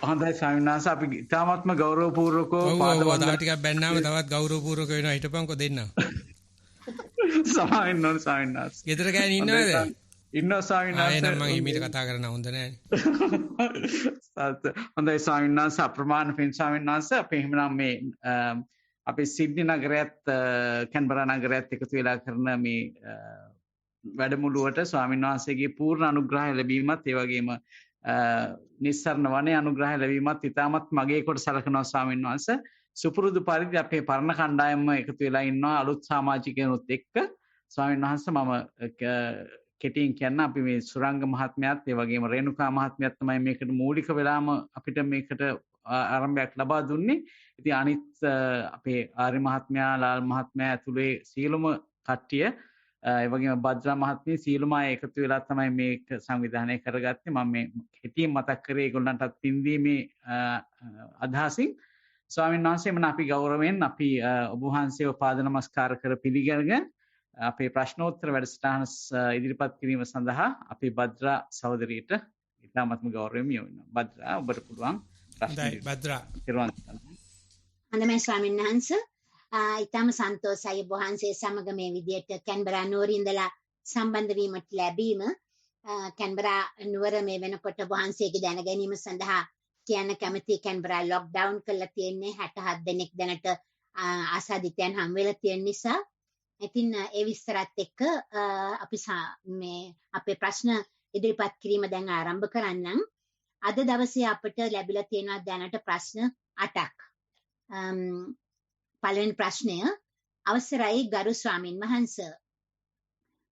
හොඳයි ස්වාමීන් වහන්සේ අපි ඉතාමත්ම ගෞරවපූර්වකව පාදවන්දනා තව ටිකක් බැන්නාම තවත් ගෞරවපූර්වක වෙනවා හිටපන්කෝ දෙන්න. සමාවෙන්න ඕන ස්වාමීන් වහන්සේ. ගෙදර ගෑණි ඉන්නවද? ඉන්නවා ස්වාමීන් වහන්සේ. එහෙනම් මම ඊමීට කතා කරන්න හොඳ නැහැ. හොඳයි ස්වාමීන් වහන්සේ අප්‍රමාණ පින් ස්වාමීන් වහන්සේ අපි එහෙමනම් මේ අපේ සිඩ්නි නගරයත් කැන්බරා නගරයත් එකතු වෙලා කරන මේ වැඩමුළුවට ස්වාමීන් වහන්සේගේ පූර්ණ අනුග්‍රහය ලැබීමත් ඒ වගේම නිස්සරණ වනේ අනුග්‍රහය ලැබීමත් ඉතාමත් මගේ කොට සලකනවා ස්වාමීන් වහන්සේ. සුපුරුදු පරිදි අපේ පරණ කණ්ඩායම එකතු වෙලා ඉන්නවා අලුත් සමාජිකයනුත් එක්ක. ස්වාමීන් වහන්සේ මම කෙටියෙන් කියන්න අපි මේ සුරංග මහත්මයාත් ඒ වගේම රේණුකා මහත්මයාත් තමයි මේකට මූලික වෙලාම අපිට මේකට ආරම්භයක් ලබා දුන්නේ. ඉතින් අනිත් අපේ ආර්ය මහත්මයා ලාල් මහත්මයා ඇතුලේ සියලුම කට්ටිය ඒ වගේම බද්‍රා මහත්මිය සියලුම අය එකතු වෙලා තමයි මේක සංවිධානය කරගත්තේ. මම මේ කෙටියෙන් මතක් කරේ ඒගොල්ලන්ටත් පින්දීමේ අදහසින්. ස්වාමීන් වහන්සේ මම අපි ගෞරවයෙන් අපි ඔබ වහන්සේව පාද නමස්කාර කර පිළිගැනගෙන අපේ ප්‍රශ්නෝත්තර වැඩසටහන ඉදිරිපත් කිරීම සඳහා අපි බද්‍රා සහෝදරියට ඉතාමත්ම ගෞරවයෙන් යොමුනවා. බද්‍රා ඔබට පුළුවන් ප්‍රශ්න. හොඳයි බද්‍රා. හොඳයි ස්වාමීන් වහන්සේ. ඉතාම සන්තෝෂයි ඔබ වහන්සේ සමග මේ විදියට කැන්බරා නුවරින් ඉඳලා සම්බන්ධ වීමට ලැබීම. කැන්බරා නුවර මේ වෙනකොට ඔබ වහන්සේගේ දැන ගැනීම සඳහා කියන්න කැමති කැන්බරා ලොක්ඩවුන් කරලා තියෙන්නේ 67 දෙනෙක් දැනට ආසාදිතයන් හම් වෙලා තියෙන නිසා. ඉතින් ඒ විස්තරات එක්ක අපි මේ අපේ ප්‍රශ්න ඉදිරිපත් කිරීම දැන් ආරම්භ කරන්නම්. අද දවසේ අපිට ලැබිලා තියෙනවා දැනට ප්‍රශ්න 8ක්. පළවෙනි ප්‍රශ්නය අවසරයි ගරු ස්වාමින් වහන්සේ.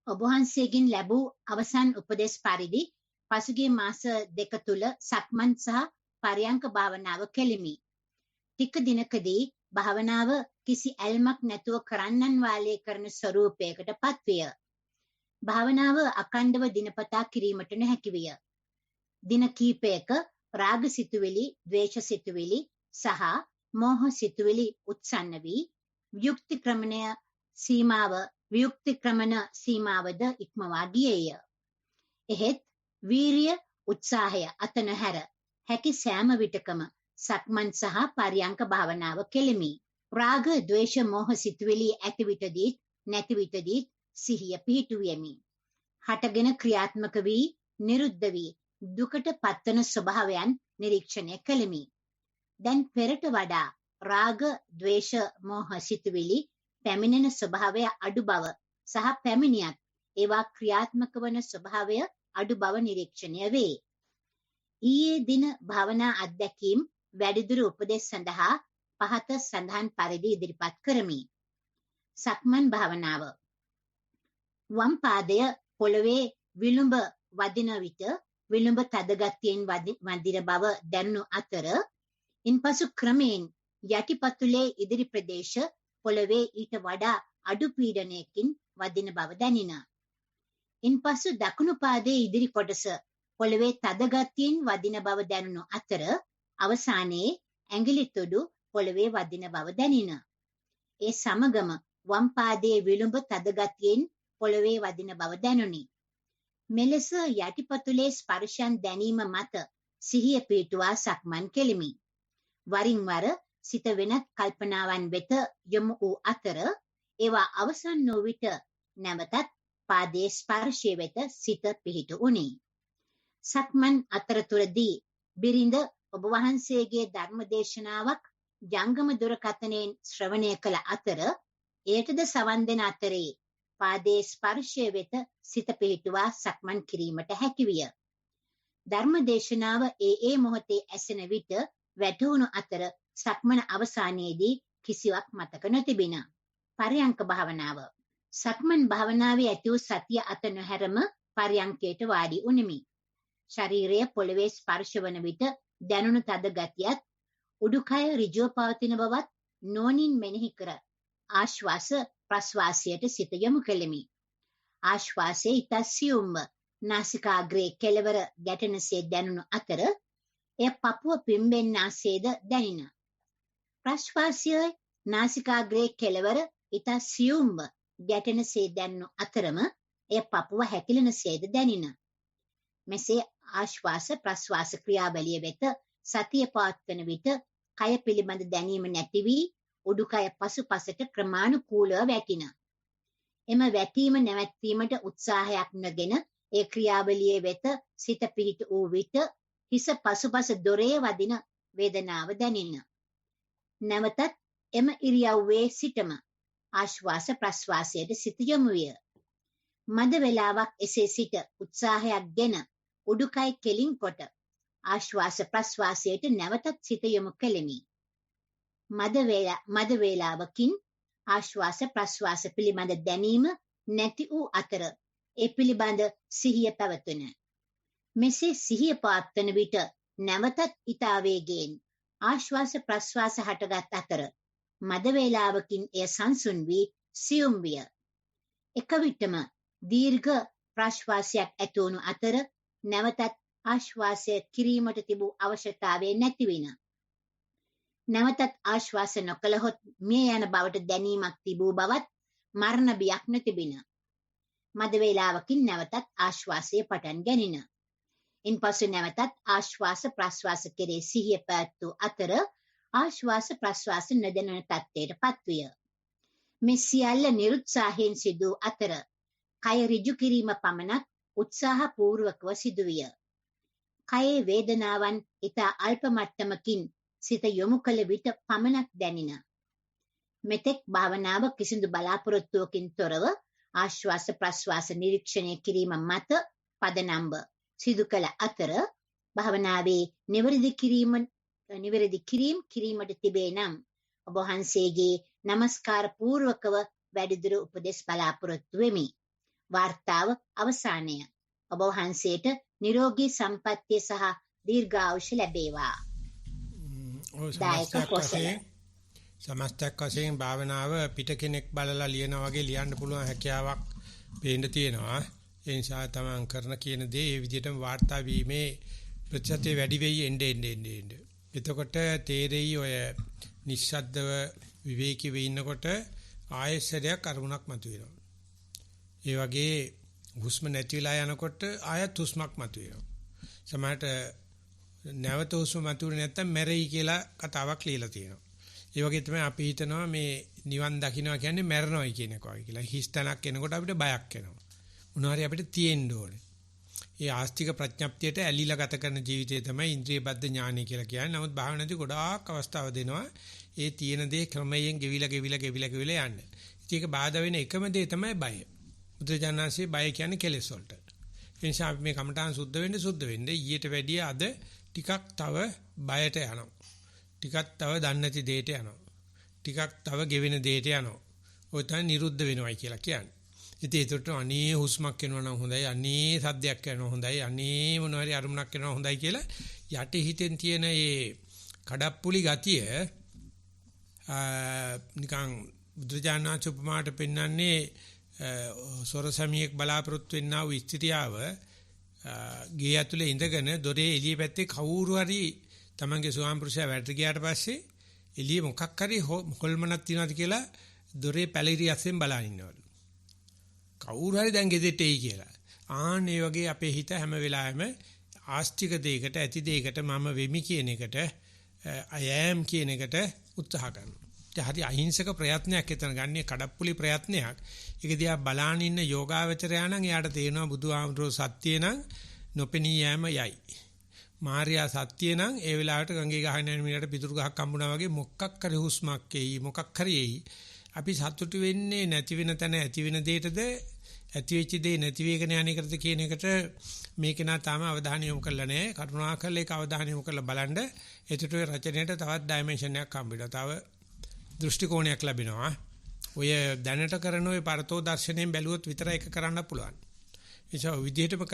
ඔබ වහන්සේගෙන් ලැබූ අවසන් උපදේශ පරිදි පසුගිය මාස දෙක තුල සක්මන් සහ පරයන්ක භාවනාව කෙලිමි. ටික දිනකදී භාවනාව කිසි ඇල්මක් නැතුව කරන්නන් වාලේ කරන ස්වරූපයකට පත්විය. භාවනාව අකණ්ඩව දිනපතා කිරීමට නොහැකි විය. දින කීපයක රාග සිතුවිලි, ද්වේෂ සිතුවිලි සහ මෝහ සිතුවිලි උත්සන්න වී වියුක්ති ක්‍රමන සීමාවද ඉක්මවා ගියේය. එහෙත් වීරිය උත්සාහය අත නොහැර හැකි සෑම විටකම සක්මන් සහ පරයන්ක භාවනාව කෙලිමි. රාග, ද්වේෂ, මෝහ සිතුවිලි ඇති විටදීත් නැති වීතදීත් සිහිය පිහිටුවෙමි. හටගෙන ක්‍රියාත්මක වී නිරුද්ධ වී දුකට පත්වන ස්වභාවයන් නිරීක්ෂණය කළෙමි. දැන් පෙරට වඩා රාග, ද්වේෂ, මෝහ සිතුවිලි පැමිණෙන ස්වභාවය අඩු බව සහ පැමිණියත් ඒවා ක්‍රියාත්මක වන ස්වභාවය අඩු බව නිරීක්ෂණය වේ. ඊයේ දින භාවනා අත්දැකීම් වැඩිදුර උපදෙස් සඳහා පහත සඳහන් පරිදි ඉදිරිපත් කරමි. සක්මන් භාවනාව. වම් පාදය පොළවේ විලුඹ වදින විට විලුඹ තද ගතියෙන් වදින බව දැනුණු අතර ඉන්පසු ක්‍රමයෙන් යටිපතුලේ ඉදිරි ප්‍රදේශ පොළවේ ඊට වඩා අඩු පීඩනයකින් වදින බව දැනින. ඉන්පසු දකුණු පාදයේ ඉදිරි කොටස පොළවේ තද ගතියෙන් වදින බව දැනුණු අතර අවසානයේ ඇඟිලි තුඩු පොළවේ වදින බව දැනින. ඒ සමගම වම් පාදයේ විලුඹ තද ගතියෙන් පොළවේ වදින බව දැනුනි. මෙලෙස යටිපතුලේ ස්පර්ශයන් දැනීම මත සිහිය පිටුවා සක්මන් කෙලිමි. වරින් වර සිත වෙනත් කල්පනාවන් වෙත යොමු වූ අතර ඒවා අවසන් වූ විට නැවතත් පාදයේ ස්පර්ශය වෙත සිත පිහිටු වුණි. සක්මන් අතරතුරදී බිරිඳ ඔබ වහන්සේගේ ධර්ම දේශනාවක් ජංගම දුරකථනයෙන් ශ්‍රවණය කළ අතර එයටද සවන් දෙන අතරේ පාදයේ ස්පර්ශය වෙත සිත පිහිටුවා සක්මන් කිරීමට හැකිවිය. ධර්ම දේශනාව ඒ මොහොතේ ඇසෙන විට වැටහුණු අතර සක්මන අවසානයේදී කිසිවක් මතක නොතිබින. පරයන්ක භාවනාව. සක්මන් භාවනාවේ ඇති වූ සතිය අත නොහැරම පරයන්කයට වාඩි වුනිමි. ශරීරය පොළවේ ස්පර්ශ වන විට දැනුණු තද ගතියත් උඩුකය ඍජුව පවතින බවත් නෝනින් මෙනෙහි කර ආශ්වාස ප්‍රශ්වාසයට සිත යොමු කෙලිමි. ආශ්වාසයේ ඉතසියුම්ව නාසිකාග්‍රේ කෙළවර ගැටෙනසේ දැනුණු අතර එය පපුව පිම්බෙන්නාසේද දැනින. ප්‍රශ්වාසයේ නාසිකාග්‍රේ කෙළවර ඉතසියුම්ව ගැටෙනසේ දැනුණු අතරම එය පපුව හැකිලෙනසේද දැනින. මෙසේ ආශ්වාස ප්‍රශ්වාස ක්‍රියාවලිය වෙත සතිය පවත්වන විට කය පිළිබඳ දැනීම නැති වී උඩුකය පසුපසට ක්‍රමානුකූලව වැටින. එම වැටීම නැවැත්වීමට උත්සාහයක් නොගෙන ඒ ක්‍රියාවලියේ වෙත සිත පිහිට වූ විට හිස පසුපස දොරේ වදින වේදනාව දැනින. නැවතත් එම ඉරියව්වේ සිටම ආශ්වාස ප්‍රශ්වාසයට සිත යොමු විය. මද වේලාවක් එසේ සිට උත්සාහයක් ගෙන උඩුකය කෙලින් කොට ආශ්වාස ප්‍රශ්වාසයට නැවතත් සිත යොමු කෙලිමි. මද වේලාවකින් ආශ්වාස ප්‍රශ්වාස පිළිබඳ දැනීම නැති වූ අතර ඒ පිළිබඳ සිහිය පැවතුන. මෙසේ සිහිය පවත්වන විට නැවතත් ඊතා වේගයෙන් ආශ්වාස ප්‍රශ්වාස හටගත් අතර මද වේලාවකින් එය සංසුන් වී සියුම් විය. එක විටම දීර්ඝ ප්‍රශ්වාසයක් ඇතිවුණු අතර නැවතත් ආශ්වාසය කිරීමට තිබූ අවශ්‍යතාවය නැති වින. නැවතත් ආශ්වාස නොකළහොත් මිය යන බවට දැනීමක් තිබූ බවත් මරණ බියක් නොතිබින. මද වේලාවකින් නැවතත් ආශ්වාසය පටන් ගැනින. ඉන්පසු නැවතත් ආශ්වාස ප්‍රශ්වාස කෙරේ සිහිය පැවැත්වූ අතර ආශ්වාස ප්‍රශ්වාස නොදැනෙන තත්ත්වයට පත්විය. මේ සියල්ල නිරුත්සාහයෙන් සිදු අතර කය ඍජු කිරීම පමණක් උත්සාහපූර්වකව සිදුවිය. කයේ වේදනාවන් ඉතා අල්ප මට්ටමකින් සිත යොමු කළ විට පමණක් දැනින. මෙතෙක් භාවනාව කිසිදු බලාපොරොත්තුවකින් තොරව ආශ්වාස ප්‍රශ්වාස නිරීක්ෂණය කිරීම මත පදනම්ව සිදු කළ අතර භාවනාවේ නිවැරදි කිරීමට තිබේ නම් ඔබ වහන්සේගේ নমස්කාර පූර්වකව වැඩිදුර උපදෙස් බලාපොරොත්තු වෙමි. වාර්තාව අවසානය. ඔබ වහන්සේට නිරෝගී සම්පන්නිය සහ දීර්ඝායුෂ ලැබේවා. සමස්තයක් වශයෙන් භාවනාව පිට කෙනෙක් බලලා ලියනා වගේ ලියන්න පුළුවන් හැකියාවක් පේන්න තියෙනවා. ඒ නිසා තමන් කරන කියන දේ ඒ විදිහටම වාර්තා වීමේ ප්‍රතිශතය වැඩි වෙයි එන්නේ. එතකොට තේරෙයි ඔය නිශ්ශබ්දව විවේකීව ඉන්නකොට ආයසරයක් අරමුණක් මතුවෙනවා. ඒ වගේ හුස්ම නැති වෙලා යනකොට ආයත් හුස්මක් මතුවෙනවා. සමහරට නැවත හුස්ම මතුවෙන්නේ නැත්තම් මැරෙයි කියලා කතාවක් ලියලා තියෙනවා. ඒ වගේ තමයි අපි හිතනවා මේ නිවන් දකින්නවා කියන්නේ මැරෙනවයි කියන එක වගේ කියලා. හිස් තැනක් එනකොට අපිට බයක් එනවා. මොනවාරි අපිට තියෙන්න ඕනේ. ඒ ආස්තික ප්‍රඥප්තියට ඇලිලා ගත කරන ජීවිතය තමයි ඉන්ද්‍රිය බද්ධ ඥානය කියලා කියන්නේ. නමුත් භාවනාවේදී ගොඩාක් අවස්ථාව දෙනවා. ඒ තියෙන දේ ක්‍රමයෙන් ගෙවිලා යන්න. ඒක බාධා වෙන එකම දේ තමයි බය. බුදුජානනාංශයේ බය කියන්නේ කෙලෙස් වලට. ඒ නිසා අපි මේ කමඨාන් සුද්ධ වෙන්න ඊට වැඩිය අද ටිකක් තව බයට යනවා. ටිකක් තව දන්නේ නැති දෙයට යනවා. ටිකක් තව ගෙවෙන දෙයට යනවා. ඔය තමයි නිරුද්ධ වෙනවයි කියලා කියන්නේ. ඉතින් ඒකට අනේ හුස්මක් එනවා නම් හොඳයි, අනේ සද්දයක් එනවා හොඳයි, අනේ මොනවාරි අරමුණක් එනවා හොඳයි කියලා යටි හිතෙන් තියෙන මේ කඩප්පුලි ගතිය නිකන් බුදුජානනාංශ උපමාට පෙන්වන්නේ සොරසමියෙක් බලාපොරොත්තු වෙන්නා වූ ස්ත්‍රියව ගේ ඇතුලේ ඉඳගෙන දොරේ එළිය පැත්තේ කවුරු හරි තමන්ගේ ස්වාම පුරුෂයා වැඩට ගියාට පස්සේ එළිය මොකක් හරි හොල්මනක් තියනවාද කියලා දොරේ පැලිරි අස්සෙන් බලන් ඉන්නවලු. කවුරු හරි දැන් ගෙදෙට එයි කියලා. ආන්නේ වගේ අපේ හිත හැම වෙලාවෙම ආස්තික දෙයකට ඇති දෙයකට මම වෙමි කියන එකට I am කියන එකට උත්සාහ කරනවා. ඒ හරි අහිංසක ප්‍රයත්නයක් එතන ගන්නේ කඩප්පුලි ප්‍රයත්නයක්. ඒක දිහා බලාන ඉන්න යෝගාවචරයා නම් එයාට තේරෙනවා බුදුහාමුදුරුවෝ සත්‍ය නම් නොපෙනී යෑම යයි. මාර්යා සත්‍ය නම් ඒ වෙලාවට ගංගේ ගහන යන මිනිහට පිටුරු ගහක් හම්බුනා වගේ මොකක් හරි හුස්මක් එයි මොකක් හරි එයි. අපි සතුටු වෙන්නේ නැති වෙන තැන ඇති වෙන දෙයටද ඇති වෙච්ච දේ නැති වෙගෙන යන එකටද කියන එකට මේක නා තාම අවධානය යොමු කරලා නැහැ. කරුණාකරලා ඒක අවධානය යොමු කරලා බලන්න. එතකොට ඔය රචනයේට තවත් ඩයිමන්ෂන් එකක් හම්බෙනවා. තව දෘෂ්ටි කෝණයක් ලැබෙනවා. ඔය දැනට කරන ඔය පරතෝ දර්ශනයෙන් බැලුවොත් විතරයි ඒක කරන්න පුළුවන්. ඒසාව විදිහටම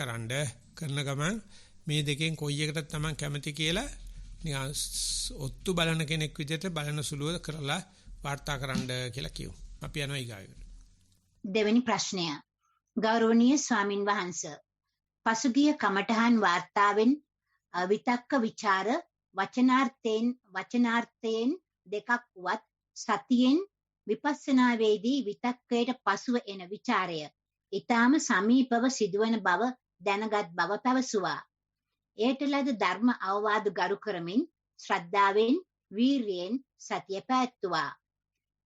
කරන ගමන් මේ දෙකෙන් කොයි එකටද Taman කැමති කියලා නිකන් ඔත්තු බලන කෙනෙක් විදිහට බලන සුළුව කරලා වාර්තා කරන්න කියලා කියමු. අපි යනවා ඊගාවට. දෙවෙනි ප්‍රශ්නය. ගෞරවනීය ස්වාමින් වහන්සේ, පසුගිය කමඨහන් වාර්තාවෙන් විතක්ක ਵਿਚාර වචනාර්ථයෙන් දෙකක් වත් සතියෙන් විපස්සනාවේදී විතක්කයට පසුව එන ਵਿਚාරය ඊටාම සමීපව සිදුවන බව දැනගත් බව පැවසුවා. එයට ලද ධර්ම අවවාද ගරු කරමින් ශ්‍රද්ධාවෙන් වීරියෙන් සතිය පැවැත්තුවා.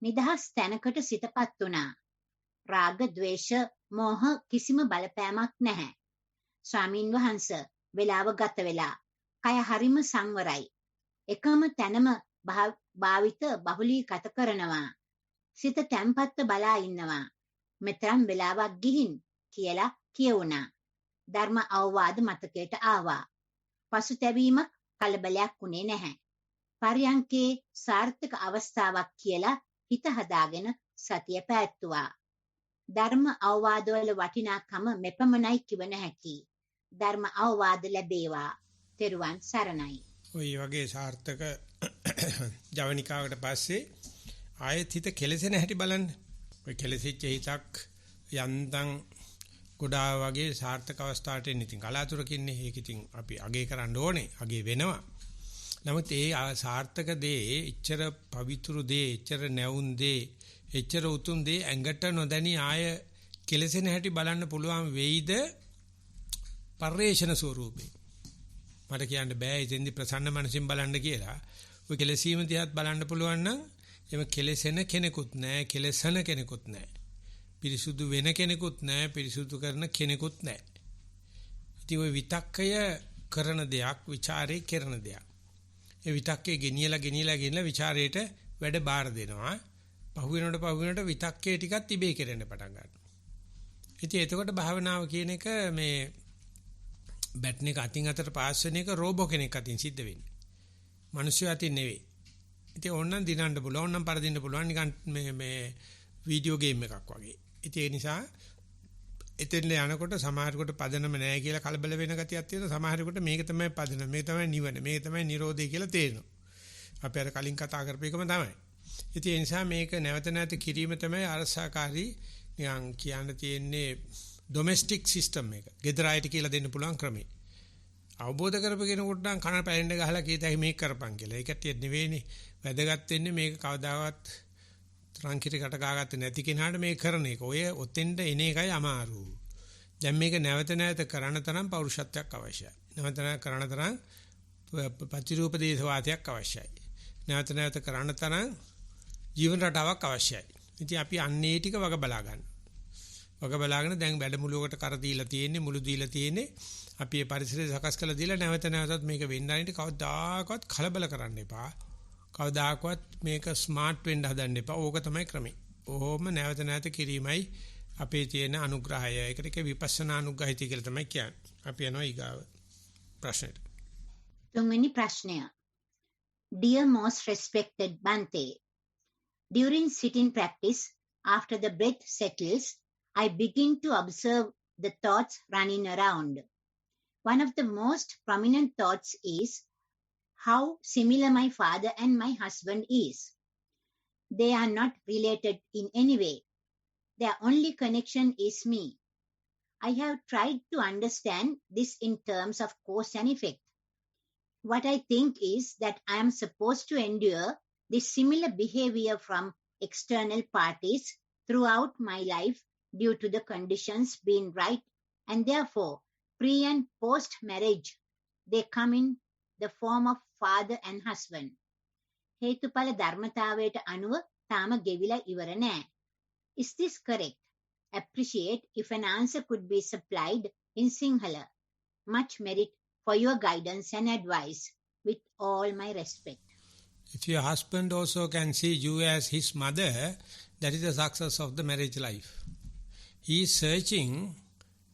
නිදහස් තැනකට සිතපත් වුණා. රාග, ද්වේෂ, මෝහ කිසිම බලපෑමක් නැහැ. ස්වාමින් වහන්සේ වේලාව ගත වෙලා කය හරිම සංවරයි. එකම තැනම භාවිත බහුලීගත කරනවා. සිත තැම්පත්ව බලා ඉන්නවා. මෙතරම් වෙලාවක් ගිහින් කියලා කියවුණා. ධර්ම අවවාද මතකයට ආවා. පසුතැවීමක් කලබලයක් වුණේ නැහැ. පරියන්කේ සාර්ථක අවස්ථාවක් කියලා හිත හදාගෙන සතිය පැවැත්තුවා. ධර්ම අවවාදවල වටිනාකම මෙපමණයි කිව නොහැකි. ධර්ම අවවාද ලැබේවා. තෙරුවන් සරණයි. ඔය වගේ සාර්ථක ජවනිකාවට පස්සේ ආයෙත් හිත කෙලසෙන හැටි බලන්න. ඔය කෙලෙසිච්ච හිතක් යන්තම් ගොඩා වගේ සාර්ථක අවස්ථාවට එන්නේ. ඉතින් කලාතුරකින්නේ ඒක ඉතින් අපි අගේ කරන්න ඕනේ. අගේ වෙනවා. නමුත් ඒ සාර්ථක දේ, එච්චර පවිතුරු දේ, එච්චර නැවුම් දේ, එච්චර උතුම් දේ ඇඟට නොදැනි ආය කෙලසෙන හැටි බලන්න පුළුවන් වෙයිද පරිේශන ස්වරූපේ. මට කියන්න බෑ ඉතින්දි ප්‍රසන්න මනසින් බලන්න කියලා. ඔය කෙලසීම දිහාත් බලන්න පුළුවන් නම් එම කෙලසෙන කෙනෙකුත් නැහැ, කෙලසන කෙනෙකුත් නැහැ. පිරිසුදු වෙන කෙනෙකුත් නැහැ, පිරිසුදු කරන කෙනෙකුත් නැහැ. ඉතින් ওই විතක්කය කරන දෙයක්, ਵਿਚාරේ කරන දෙයක්. ඒ විතක්කේ ගෙනියලා ਵਿਚාරේට වැඩ බාර දෙනවා. පහුවෙනකොට විතක්කේ ටිකක් ඉබේ කෙරෙන්න පටන් ගන්නවා. ඉතින් එතකොට භාවනාව කියන එක මේ බැටන් එක අතින් අතට පාස් වෙන එක රෝබෝ කෙනෙක් අතින් සිද්ධ වෙන්නේ. මිනිස්සු අතින් නෙවෙයි. ඉතින් ඕනනම් දිනන්න පුළුවන්, ඕනනම් පරදින්න පුළුවන් නිකන් මේ වීඩියෝ ගේම් එකක් වගේ. ඉතින් ඒ නිසා එතෙන් යනකොට සමහරකට පදනම නැහැ කියලා කලබල වෙන ගතියක් තියෙනවා. සමහරකට මේක තමයි පදනම, මේක තමයි නිවන, මේක තමයි නිරෝධය කියලා තේරෙනවා. අපි අර කලින් කතා කරපු එකම තමයි. ඉතින් ඒ නිසා මේක නැවත නැවත කිරීම තමයි අරසකාරී නිකන් කියන්න තියෙන්නේ ඩොමෙස්ටික් සිස්ටම් එක. ගෙදර අයට කියලා දෙන්න පුළුවන් ක්‍රමේ. අවබෝධ කරපගෙනකොට නම් කන පැලෙන්න ගහලා කීතයි මේක කරපන් කියලා. ඒකට නෙවෙයිනේ. වැදගත් වෙන්නේ මේක කවදාවත් ත්‍රාංකිරකට ගාගත්තේ නැති කෙනාට මේක කරන එක. ඔය ඔතෙන්ට එන එකයි අමාරු. දැන් මේක නැවත නැවත කරන තරම් පෞරුෂත්වයක් අවශ්‍යයි. නැවත නැවත කරන තරම් ප්‍රතිරූප දේශවාදයක් අවශ්‍යයි. නැවත නැවත කරන තරම් ජීවන රටාවක් අවශ්‍යයි. ඉතින් අපි අන්නේ ටික වග බලා ගන්න. වග බලාගෙන දැන් වැඩමුළුවකට කර දීලා තියෙන්නේ, මුළු දීලා තියෙන්නේ. අපි මේ පරිසරය සකස් කරලා දීලා නැවත නැවතත් මේක වෙන්න ආරිට කවදාකවත් කලබල කරන්න එපා. කවදාකවත් මේක ස්මාර්ට් වෙන්න හදන්න එපා. ඕක තමයි ක්‍රමය. ඕම නැවත නැවත කිරීමයි අපේ තියෙන අනුග්‍රහය. ඒකට එක විපස්සනා අනුග්‍රහිතය කියලා තමයි කියන්නේ. අපි යනවා ඊගාව ප්‍රශ්නෙට. තුන්වෙනි ප්‍රශ්නය. Dear most respected Bhante, during sitting practice, after the breath settles, I begin to observe the thoughts running around. One of the most prominent thoughts is how similar my father and my husband is. They are not related in any way. Their only connection is me. I have tried to understand this in terms of cause and effect. What I think is that I am supposed to endure this similar behavior from external parties throughout my life due to the conditions being right, and therefore pre and post marriage they come in the form of father and husband. හේතුඵල ධර්මතාවයට අනුව තාම ගෙවිලා ඉවර නෑ. Is this correct? Appreciate if an answer could be supplied in Sinhala. Much merit for your guidance and advice. With all my respect. If your husband also can see you as his mother, that is the success of the marriage life. He is searching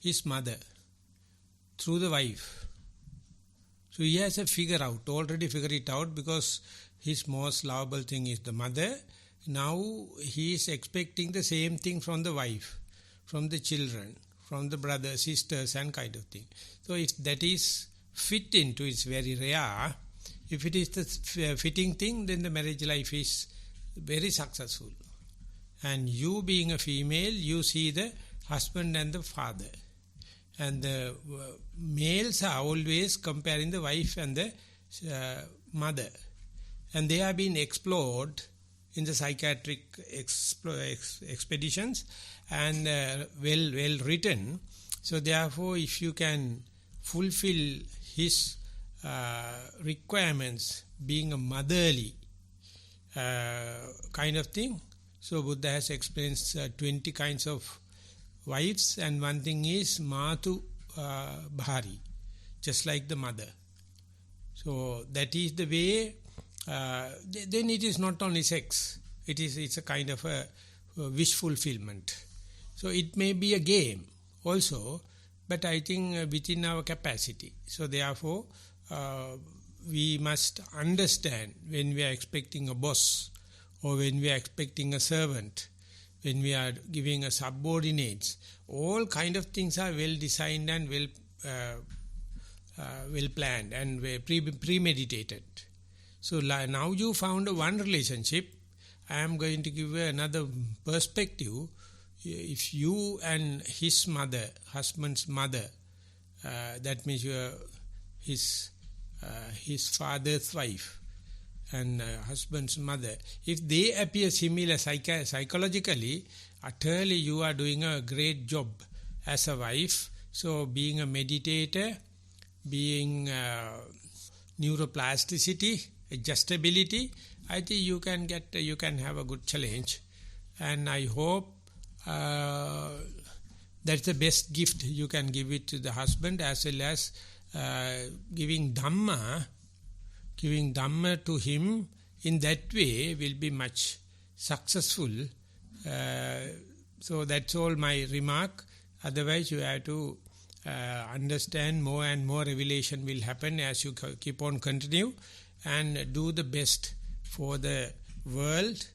his mother through the wife. So he has already figured it out, because his most lovable thing is the mother. Now he is expecting the same thing from the wife, from the children, from the brothers, sisters and kind of thing. So if that is fit into, it's very rare. If it is the fitting thing, then the marriage life is very successful. And you being a female, you see the husband and the father. And the males are always comparing the wife and the mother. And they have been explored in the psychiatric expeditions and well written. So therefore, if you can fulfill his requirements, being a motherly kind of thing. So Buddha has explained 20 kinds of wives, and one thing is Matu Bhari, just like the mother. So that is the way. Then it is not only sex, it's a kind of a wish fulfillment. So it may be a game also, but I think within our capacity. So therefore, we must understand when we are expecting a boss, or when we are expecting a servant, when we are giving a subordinates, all kind of things are well designed and well planned and premeditated. So now you found one relationship. I am going to give you another perspective. If you and his mother, husband's mother, that means his father's wife and husband's mother, if they appear similar psychologically, utterly you are doing a great job as a wife. So being a meditator, being neuroplasticity, adjustability, I think you can have a good challenge. And I hope that's the best gift you can give it to the husband, as well as giving Dhamma to him in that way will be much successful. So that's all my remark. Otherwise you have to understand more and more revelation will happen as you keep on continue and do the best for the world,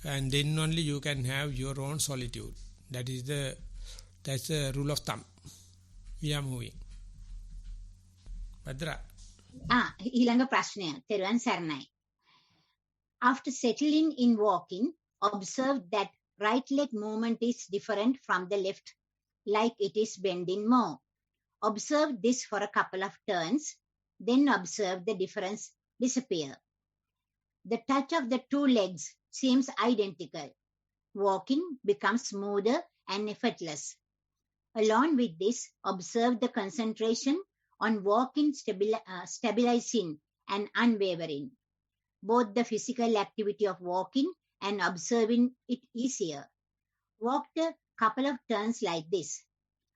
and then only you can have your own solitude. That's the rule of thumb. We are moving. Bhadra. ඊළඟ ප්‍රශ්නය තෙරුවන් සරණයි. After settling in walking, observe that right leg movement is different from the left, like it is bending more. Observe this for a couple of turns, then observe the difference disappear. The touch of the two legs seems identical. Walking becomes smoother and effortless. Along with this, observe the concentration on walking stabilizing and unwavering. Both the physical activity of walking and observing it easier. Walked a couple of turns like this.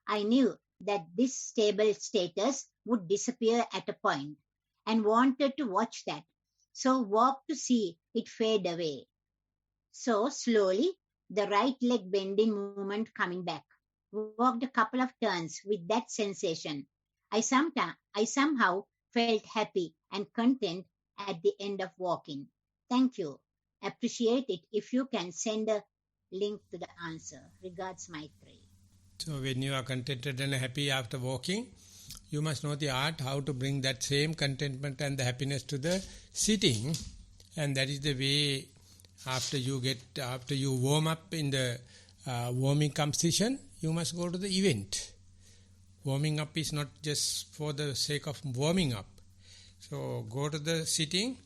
I knew that this stable status would disappear at a point and wanted to watch that. So walked to see it fade away. So slowly, the right leg bending movement coming back. Walked a couple of turns with that sensation. I somehow felt happy and content at the end of walking. Thank you. Appreciate it if you can send a link to the answer. Regards, Maitri. So when you are contented and happy after walking, you must know the art how to bring that same contentment and the happiness to the sitting, and that is the way after you warm up in the warming up session, you must go to the event. Warming up is not just for the sake of warming up. So go to the sitting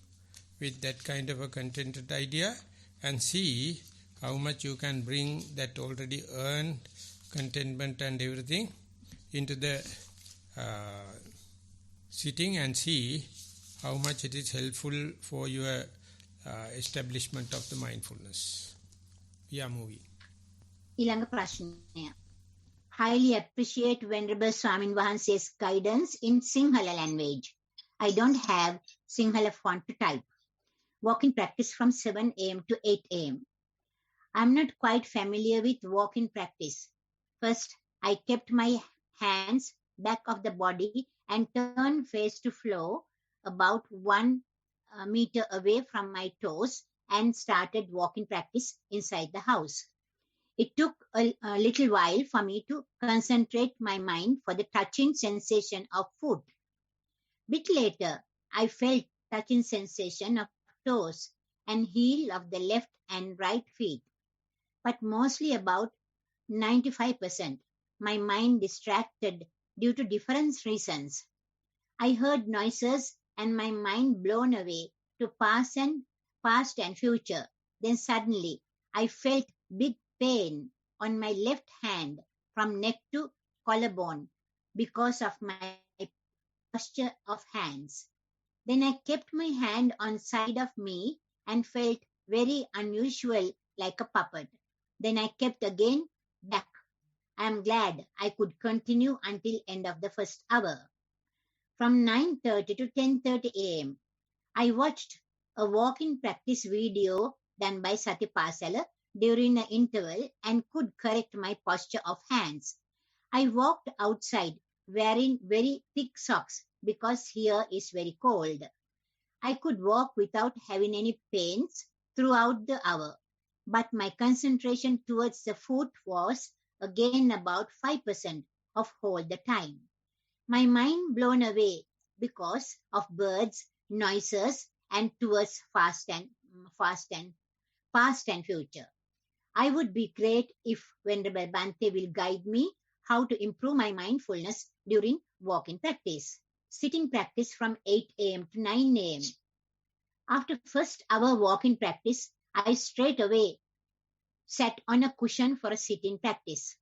with that kind of a contented idea and see how much you can bring that already earned contentment and everything into the sitting, and see how much it is helpful for your establishment of the mindfulness. We are moving. ඊළඟ ප්‍රශ්නය. Highly appreciate Venerable Swamin Wahanse's guidance in Sinhala language. I don't have Sinhala font to type. Walking practice from 7 a.m. to 8 a.m. I'm not quite familiar with walking practice. First, I kept my hands back of the body and turned face to floor about 1 meter away from my toes and started walking practice inside the house. It took a little while for me to concentrate my mind for the touching sensation of foot. Bit later, I felt touching sensation of toes and heel of the left and right feet, but mostly about 95%. My mind distracted due to different reasons. I heard noises and my mind blown away to past and future. Then suddenly, I felt big pain on my left hand from neck to collarbone because of my posture of hands. Then I kept my hand on side of me and felt very unusual like a puppet. Then I kept again back. I am glad I could continue until end of the first hour. From 9:30 to 10:30 a.m. I watched a walk-in practice video done by Sati Pasala during an interval and could correct my posture of hands. I walked outside wearing very thick socks because here is very cold. I could walk without having any pains throughout the hour, but my concentration towards the foot was again about 5% of whole the time. My mind blown away because of birds, noises, and towards past and future. I would be great if Venerable Bhante will guide me how to improve my mindfulness during walking practice. Sitting practice from 8 a.m. to 9 a.m. After first hour walking practice, I straight away sat on a cushion for a sitting practice.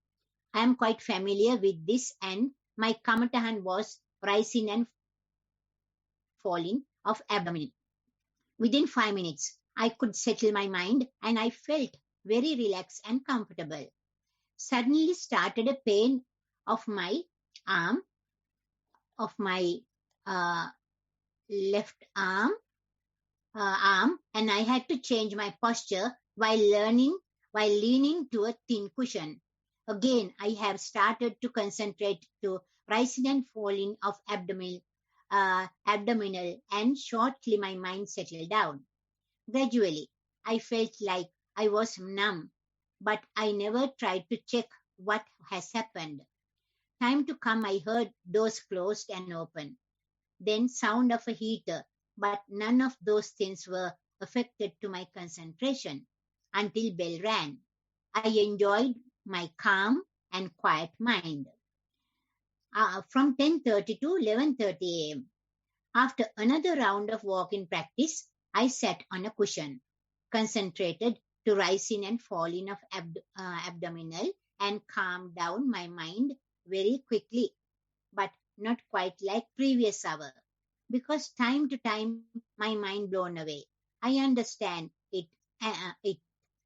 I am quite familiar with this and my kamatahan was rising and falling of abdomen. Within 5 minutes, I could settle my mind and I felt very relaxed and comfortable. Suddenly started a pain of my arm, of my left arm, and I had to change my posture while leaning to a thin cushion. Again, I have started to concentrate to rising and falling of abdominal, and shortly my mind settled down. Gradually, I felt like I was numb, but I never tried to check what has happened. Time to come, I heard doors closed and open. Then sound of a heater, but none of those things were affected to my concentration until bell rang. I enjoyed my calm and quiet mind. From 10:30 to 11:30 a.m. After another round of walking practice, I sat on a cushion, concentrated to rising and falling of abdominal and calmed down my mind very quickly, but not quite like previous hour, because time to time my mind blown away. I understand it. It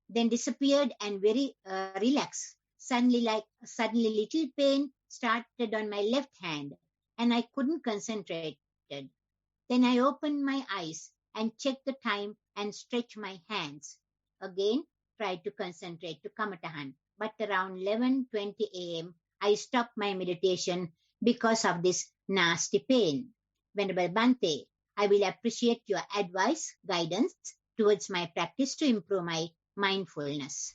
then disappeared and very relaxed. Suddenly little pain started on my left hand and I couldn't concentrate. Then I opened my eyes and checked the time and stretched my hands. Again, tried to concentrate to Kamatahan. But around 11:20 a.m., I stopped my meditation because of this nasty pain. Venerable Bhante, I will appreciate your advice, guidance towards my practice to improve my mindfulness.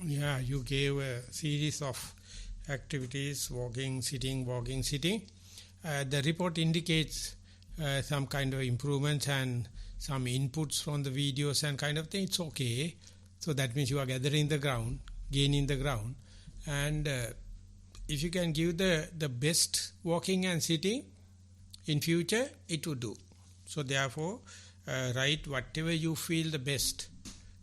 Yeah, you gave a series of activities, walking, sitting. The report indicates some kind of improvements and some inputs from the videos and kind of thing. It's okay. So that means you are gathering the ground, gaining the ground. And if you can give the best walking and sitting in future, it would do. So therefore, write whatever you feel the best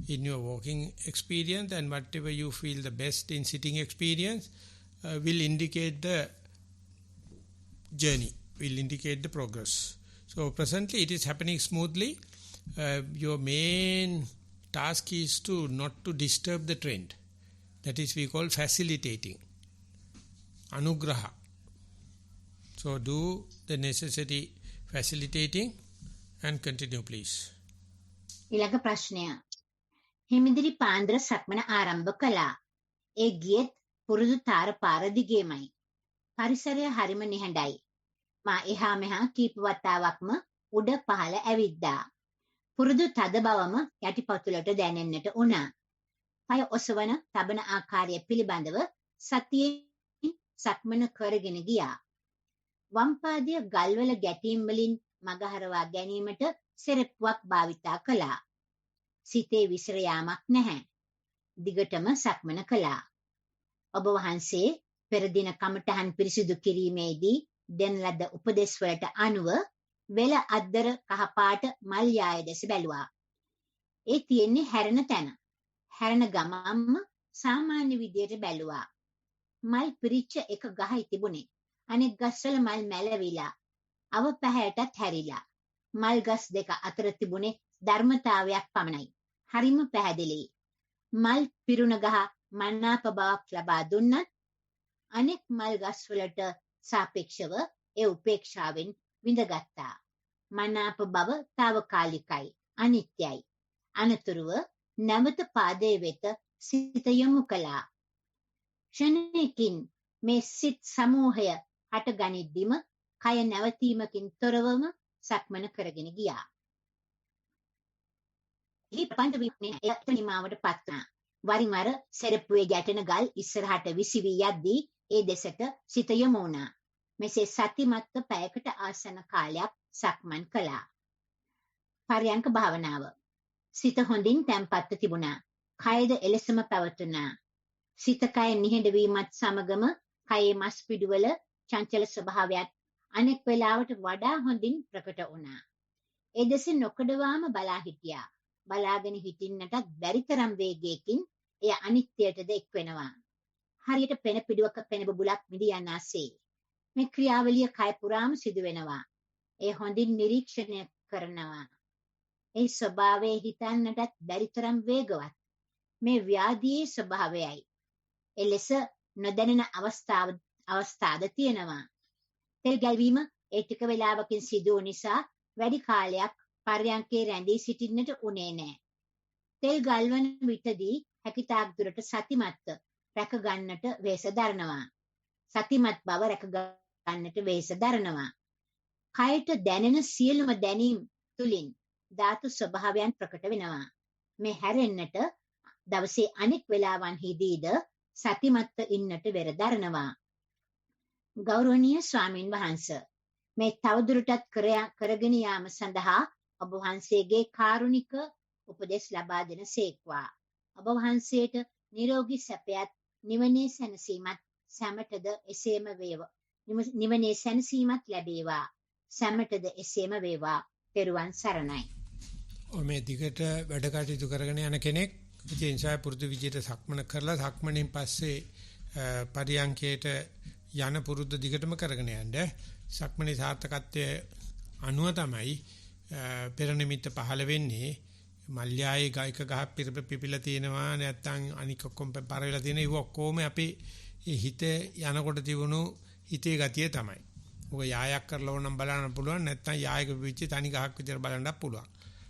in your walking experience and whatever you feel the best in sitting experience will indicate the journey, will indicate the progress. So presently it is happening smoothly. Your main task is to not to disturb the trend. That is we call facilitating. Anugraha. So do the necessary facilitating and continue please. ඊළඟ ප්‍රශ්නය. හිමිදිරි පාන්දර සක්මන ආරම්භ කළා. ඒ ගියෙත් පුරුදු තාර පාර දිගේමයි. පරිසරය හරිම නිහඬයි. මා එහා මෙහා කීප වතාවක්ම උඩ පහළ ඇවිද්දා. පුරුදු තද බවම යටිපතුලට දැනෙන්නට වුණා. පය ඔසවන තබන ආකාරය පිළිබඳව සතියෙන් සක්මන කරගෙන ගියා. වම් පාදය ගල්වල ගැටීම් වලින් මගහරවා ගැනීමට සෙරෙප්පුවක් භාවිතා කළා. සිතේ විසිර යාමක් නැහැ. දිගටම සක්මන කළා. ඔබ වහන්සේ පෙර දින කමඨහන් පිරිසිදු කිරීමේදී දෙන ලද උපදෙස් වලට අනුව වෙල අද්දර කහපාට මල් යාය දැස බැලුවා. ඒ තියෙන්නේ හැරෙන තැන. හැරෙන ගමම්ම සාමාන්‍ය විදියට බැලුවා. මල් පිරිච්ච එක ගහයි තිබුණේ. අනෙක් ගස්වල මල් මැලවිලා අව පැහැයටත් හැරිලා. මල් ගස් දෙක අතර තිබුණේ ධර්මතාවයක් පමණයි. හරිම පැහැදිලි. මල් පිරුණ ගහ මනාප බවක් ලබා දුන්නත් අනෙක් මල් ගස්වලට සාපේක්ෂව ඒ උපේක්ෂාවෙන් විඳගත්තා. මනාප බව తాවකාලිකයි, අනිත්‍යයි. අනතුරුව නැවත පාදයේ වෙත සිත යොමු කළා. ක්ෂණයකින් මේ සිත් සමූහය හට ගනිද්දිම කය නැවතීමකින් තොරවම සක්මන කරගෙන ගියා. එහි ප්‍රපංච විප්නේ එතනිමාවට පත් වුණා. වරින් වර සෙරප්පුවේ ගැටෙන ගල් ඉස්සරහට විසිවී යද්දී ඒ දෙසට සිත යොමු වුණා. මෙසේ සතිමත්ව පැයකට ආසන්න කාලයක් සක්මන් කළා. පර්යංක භාවනාව. සිත හොඳින් තැම්පත්ව තිබුණා. කයද එලෙසම පැවතුණා. සිත කය නිහඬ වීමත් සමගම කයේ මස් පිඩුවල චංචල ස්වභාවයත් අනෙක් වෙලාවට වඩා හොඳින් ප්‍රකට වුණා. ඒ දෙස නොකඩවාම බලා හිටියා. බලාගෙන හිටින්නටත් බැරි තරම් වේගයකින් එය අනිත්‍යයටද එක් වෙනවා. හරියට පෙන පිඩුවක පෙන බබුලක් මිදියන්නාසේ. මේ ක්‍රියාවලිය කය පුරාම සිදු වෙනවා. ඒ හොඳින් නිරීක්ෂණය කරනවා. ඒ ස්වභාවය හිතන්නටත් බැරි තරම් වේගවත්. මේ ව්‍යාධියේ ස්වභාවයයි. එලෙස නොදැනෙන අවස්ථාද තියෙනවා. තෙල් ගැල්වීම ඒ ටික වේලාවකින් සිදු වූ නිසා වැඩි කාලයක් පර්යංකේ රැඳී සිටින්නට උනේ නැහැ. තෙල් ගල්වන විටදී හැකිතාක් දුරට සතිමත්ව රැක ගන්නට වෙහෙස දරනවා. සතිමත් බව රැක ගන්නට වෙහෙස දරනවා. කයට දැනෙන සියලුම දැනීම් තුලින් ධාතු ස්වභාවයන් ප්‍රකට වෙනවා. මේ හැරෙන්නට දවසේ අනෙක් වේලාවන්හිදීද සතිමත්ව ඉන්නට වෙර දරනවා. ගෞරවනීය ස්වාමින් වහන්සේ, මේ තවදුරටත් කරගෙන යාම සඳහා ඔබ වහන්සේගේ කාරුණික උපදෙස් ලබා දෙන සේක්වා. ඔබ වහන්සේට නිරෝගී සැපයත් නිවනේ සැනසීමත් සැමටද එසේම වේවා. නිවනේ සැනසීමත් ලැබේවා. සැමටද එසේම වේවා. පෙරුවන් සරණයි. මේ දිගට වැඩ කටයුතු කරගෙන යන කෙනෙක් ඉතින් සාය පුරුදු විදියට සක්මන කරලා සක්මණෙන් පස්සේ පරියන්කේට යන පුරුද්ද දිගටම කරගෙන යන්න. සක්මණේ සාර්ථකත්වයේ අනුව තමයි පෙර නිමිත්ත පහළ වෙන්නේ. මල්යායේ ගායක ගහ පිපිලා තියෙනවා නැත්නම් අනික ඔක්කොම පාර වෙලා තියෙන ඒව ඔක්කොම අපේ හිත යනකොට තිබුණු හිතේ ගතිය තමයි. ඔක යායක් කරලා ඕනම් බලන්න පුළුවන් නැත්නම් යායක පිච්ච තනි ගහක් විතර බලන්නත් පුළුවන්.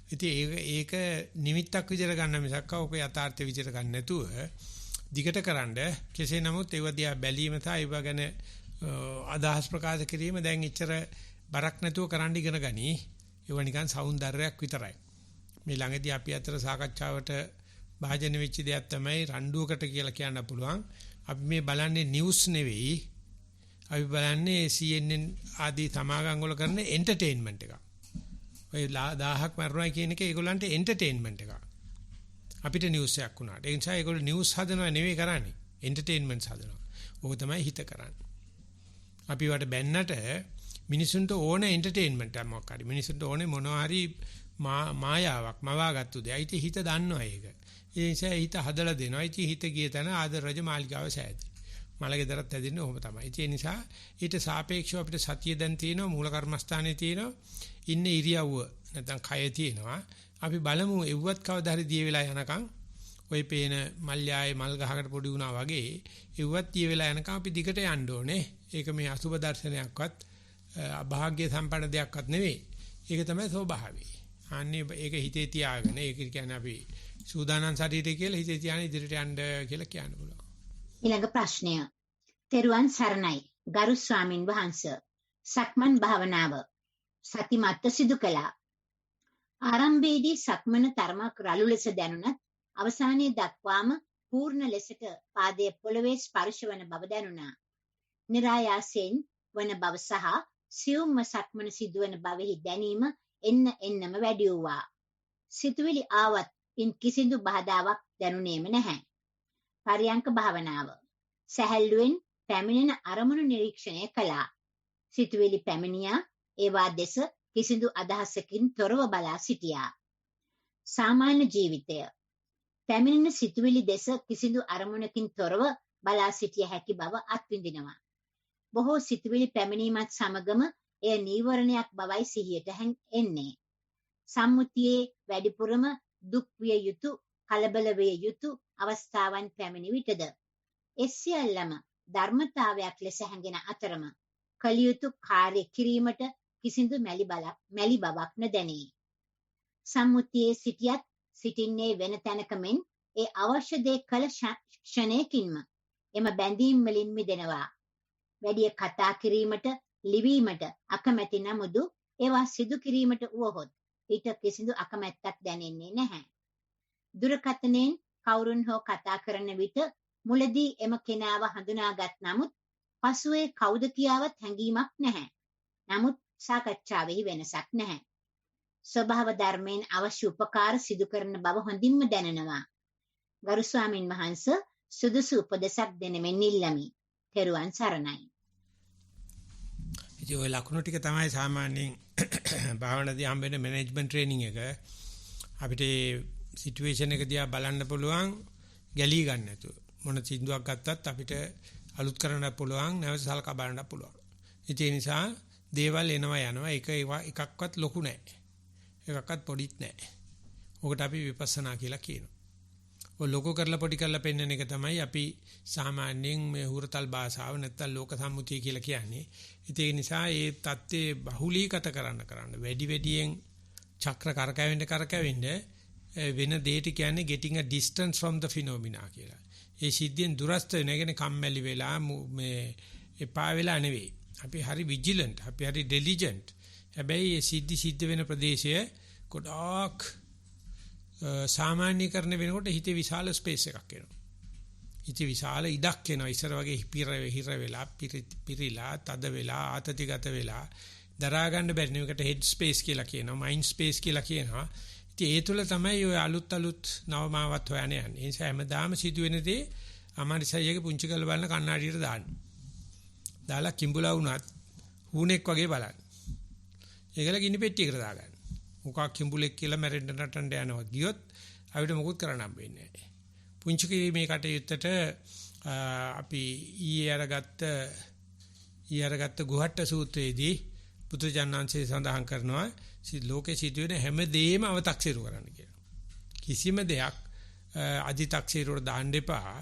ඉතින් ඒක නිමිත්තක් විදිහට ගන්න මිසක් ඔක යථාර්ථ විදිහට ගන්න නැතුව දිගටකරනද කෙසේ නමුත් ඒව දිහා බැලීම සහ ඒව ගැන අදහස් ප්‍රකාශ කිරීම දැන් එච්චර බරක් නැතුව කරන්න ඉගෙන ගනි. ඒව නිකන් సౌందර්යයක් විතරයි. මේ ළඟදී අපි අතර සාකච්ඡාවට භාජන වෙච්ච දෙයක් තමයි රණ්ඩුවකට කියලා කියන්න පුළුවන්. අපි මේ බලන්නේ නිවුස් නෙවෙයි. අපි බලන්නේ CNN ආදී සමාගම් වල කරන එන්ටර්ටේන්මන්ට් එක. ඔය 1000ක් මරනවා කියන එක ඒගොල්ලන්ට එන්ටර්ටේන්මන්ට් එකක්. අපිට නිවුස් එකක් වුණාට. ඒ නිසා ඒගොල්ලෝ නිවුස් හදනවා නෙවෙයි කරන්නේ. එන්ටර්ටේන්මන්ට්ස් හදනවා. ඕක තමයි හිත කරන්නේ. අපි වට බැන්නට මිනිසුන්ට ඕන එන්ටර්ටේන්මන්ට් එකක් මොකක් හරි. මිනිසුන්ට ඕනේ මොනවා හරි මායාවක් මවාගත්තු දෙයක්. ඉතින් හිත දන්නවා ඒක. ඒ නිසා හිත හදලා දෙනවා. ඉතින් හිත ගිය තැන ආදර රජ මාලිගාව සෑදී. මලගෙදරත් හැදෙන්නේ ඔහොම තමයි. ඒ නිසා ඊට සාපේක්ෂව අපිට සතිය දැන් තියෙනවා මූල කර්මස්ථානයේ තියෙනවා. ඉන්නේ ඉරියව්ව නැත්නම් කය තියෙනවා. අපි බලමු එව්වත් කවදා හරි දිය වෙලා යනකම් ඔය පේන මල්යායේ මල් ගහකට පොඩි වුණා වගේ එව්වත් දිය වෙලා යනකම් අපි දිගට යන්න ඕනේ. ඒක මේ අසුබ දර්ශනයක්වත් අභාග්‍ය සම්පන්න දෙයක්වත් නෙවෙයි. ඒක තමයි ස්වභාවය. අනේ ඒක හිතේ තියාගෙන ඒක කියන්නේ අපි සූදානම් ශරීරය කියලා හිතේ තියාගෙන ඉදිරියට යන්න කියලා කියන්න පුළුවන්. ඊළඟ ප්‍රශ්නය. තෙරුවන් සරණයි. ගරු ස්වාමින් වහන්සේ. සක්මන් භාවනාව සතිමත්ව සිදු කළා. ආරම්භයේදී සක්මන තරමක් රළු ලෙස දැනුණත් අවසානයේ දක්වාම පූර්ණ ලෙසට පාදයේ පොළවේ ස්පර්ශ වන බව දැනුණා. નિરાයාසයෙන් වන බව සහ සියුම්ම සක්මන සිදුවන බවෙහි දැනීම එන්නම වැඩි වූවා. සිතුවිලි ආවත් ඉන් කිසිදු බාධාවක් දැනුනේම නැහැ. පරියංක භාවනාව සැහැල්ලුවෙන් පැමිණෙන අරමුණු නිරීක්ෂණය කළා. සිතුවිලි පැමිණියා ඒවා දෙස කිසිදු අදහසකින් තොරව බලා සිටියා. සාමාන්‍ය ජීවිතය පැමිණෙන සිතුවිලි දෙස කිසිදු අරමුණකින් තොරව බලා සිටිය හැකි බව අත්විඳිනවා. බොහෝ සිතුවිලි පැමිණීමත් සමගම එය නීවරණයක් බවයි සිහියට එන්නේ. සම්මුතියේ වැඩිපුරම දුක් විය යුතු, කලබල විය යුතු අවස්ථාවන් පැමිණි විටද ඒ සියල්ලම ධර්මතාවයක් ලෙස හැඟෙන අතරම කළ යුතු කාර්ය කිරීමට කිසිදු මැලි බවක් නොදැනේ. සම්මුතියේ සිටියත් සිටින්නේ වෙන තැනක මෙන් ඒ අවශ්‍ය දේ කළ ක්ෂණයකින්ම එම බැඳීම් වලින් මිදෙනවා. වැඩි කතා කිරීමට, ලිවීමට අකමැති නමුදු ඒවා සිදු කිරීමට වුවහොත් ඊට කිසිදු අකමැත්තක් දැනෙන්නේ නැහැ. දුරකථනයෙන් කවුරුන් හෝ කතා කරන විට මුලදී එම කෙනාව හඳුනාගත් නමුත් පසුවේ කවුද කියාවත් හැඟීමක් නැහැ. නමුත් සාකච්ඡාවෙහි වෙනසක් නැහැ. ස්වභාව ධර්මයෙන් අවශ්‍ය උපකාර සිදු කරන බව හොඳින්ම දැනනවා. ගරු ස්වාමින් වහන්සේ සුදුසු උපදෙසක් දෙනෙමින් ඉල්ලමි. තෙරුවන් සරණයි. ඉතින් ඔය ලකුණු ටික තමයි සාමාන්‍යයෙන් භාවනාදී හම්බෙන මැනේජ්මන්ට් ට්‍රේනින් එක. අපිට සිටුේෂන් එක දිහා බලන්න පුළුවන් ගැලී ගන්න නැතුව. මොන සින්දුවක් ගත්තත් අපිට අලුත් කරන්න පුළුවන්, නැවත සලකා බලන්න පුළුවන්. ඒ නිසා දේවල් එනවා යනවා. එකක්වත් ලොකු නැහැ. එකක්වත් පොඩිත් නැහැ. ඔකට අපි විපස්සනා කියලා කියනවා. ඔය ලොකු කරලා පොඩි කරලා පෙන්වන එක තමයි අපි සාමාන්‍යයෙන් මේ හුරතල් භාෂාව නැත්තම් ලෝක සම්මුතිය කියලා කියන්නේ. ඒ නිසා ඒ தත්ත්වේ බහුලීගත කරන්න වැඩියෙන් චක්‍ර කරකැවෙන්න වෙන දෙයට කියන්නේ getting a distance from the phenomena කියලා. ඒ සිද්ධියෙන් දුරස්ත වෙන කියන්නේ කම්මැලි වෙලා මේ එපා වෙලා නෙවෙයි. අපි හරි vigilant, අපි හරි diligent. හැබැයි මේ සිද්ධ වෙන ප්‍රදේශය ගොඩාක් සාමාන්‍යකරණ වෙනකොට හිතේ විශාල ස්පේස් එකක් එනවා. හිතේ විශාල ඉඩක් එනවා. ඉස්සර වගේ හිර වෙලා, පිරිලා, තද වෙලා, ආතතිගත වෙලා දරා ගන්න බැරි නෙවෙකට හෙඩ් ස්පේස් කියලා කියනවා, මයින්ඩ් ස්පේස් කියලා කියනවා. ඉතින් ඒ තුල තමයි ඔය අලුත් නවමාවත් හොයන්නේ යන්නේ. ඒ නිසා හැමදාම සිදුවෙන දේ අමාරිසයියගේ පුංචි කරලා බලන කණ්ණාඩියට දාන්න. දාලා කිඹුලා වුණත් හුණෙක් වගේ බලන්න. ඒකල ගිනි පෙට්ටියකට දාගන්න. මොකක් කිඹුලෙක් කියලා මැරෙන්න නටන්න යනවා ගියොත් අපිට මොකුත් කරන්න හම්බෙන්නේ නැහැ. පුංචි කිරීමේ කටයුත්තට අපි ඊයේ අරගත්ත ගුහට්ට සූත්‍රයේදී පුත්‍රජානංශය සඳහන් කරනවා ලෝකේ සිදුවෙන හැමදේම අව탁සිරු කරන්න කියලා. කිසිම දෙයක් අදි탁සිරුවට දාන්න එපා.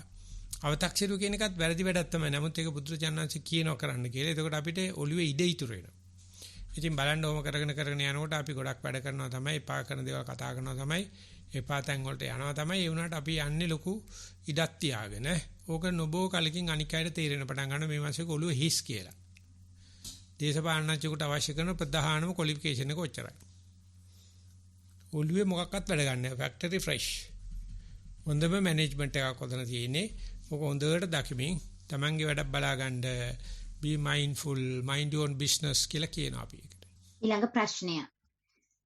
අව탁සිරු කියන එකත් වැරදි වැඩක් තමයි. නමුත් ඒක පුත්‍රජානංශය කියනවා කරන්න කියලා. එතකොට අපිට ඔළුවේ ඉඩ ඉතුරු වෙනවා. ඉතින් බලන්න ඕම කරගෙන යනකොට අපි ගොඩක් වැඩ කරනවා තමයි, එපා කරන දේවල් කතා කරනවා තමයි, එපා තැන් වලට යනවා තමයි. ඒ වුණාට අපි යන්නේ ලොකු ඉඩක් තියාගෙන. ඕක නොබෝ කලකින් අනික් අයට තීරණ පටන් ගන්න මේ මාසෙක ඔළුව හිස් කියලා. දේශපාලනඥයෙකුට අවශ්‍ය කරන ප්‍රධානම ක්වොලිෆිකේෂන් එක ඔච්චරයි. ඔළුවේ මොකක්වත් වැඩ ගන්න නැහැ. Factory fresh. හොඳම මැනේජ්මන්ට් එකක් හොදන තියෙන්නේ. ඕක හොඳට දකිමින් Tamange වැඩක් බලා ගන්න. Be mindful, mind your own business කියලා කියනවා අපි ඒකට. ඊළඟ ප්‍රශ්නය.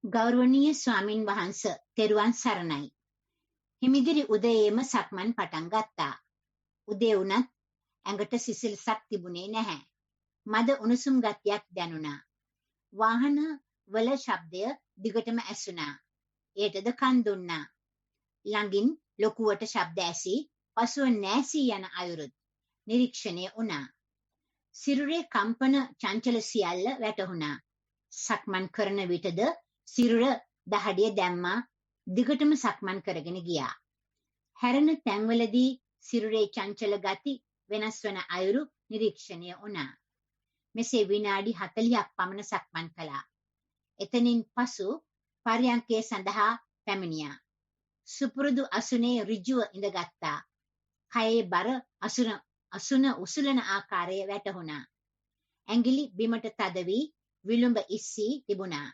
ගෞරවනීය ස්වාමින් වහන්සේ, තෙරුවන් සරණයි. හිමිදිරි උදයේම සක්මන් පටන් ගත්තා. උදේ වුණත් ඇඟට සිසිලසක් තිබුණේ නැහැ. මද උණුසුම් ගතියක් දැනුණා. වාහන වල ශබ්දය දිගටම ඇසුණා. ඒටද කන් දුන්නා. ළඟින් ලොකුවට ශබ්ද ඇසී පසුව නැසී යන අයුරුත් නිරීක්ෂණය වුණා. සිරුරේ කම්පන චංචල සියල්ල වැටහුණා. සක්මන් කරන විටද සිරුර දහඩිය දැම්මා. දිගටම සක්මන් කරගෙන ගියා. හැරෙන තැන්වලදී සිරුරේ චංචල ගති වෙනස් වන අයුරු නිරීක්ෂණය වුණා. මෙසේ විනාඩි 40ක් පමණ සක්මන් කළා. එතනින් පසු පර්යංකය සඳහා පැමිණියා. සුපුරුදු අසුනේ ඍජුව ඉඳගත්තා. කයේ බර අසුන උසුලන ආකාරය වැටහුණා. ඇඟිලි බිමට තද වී විලුඹ ඉස්සී තිබුණා.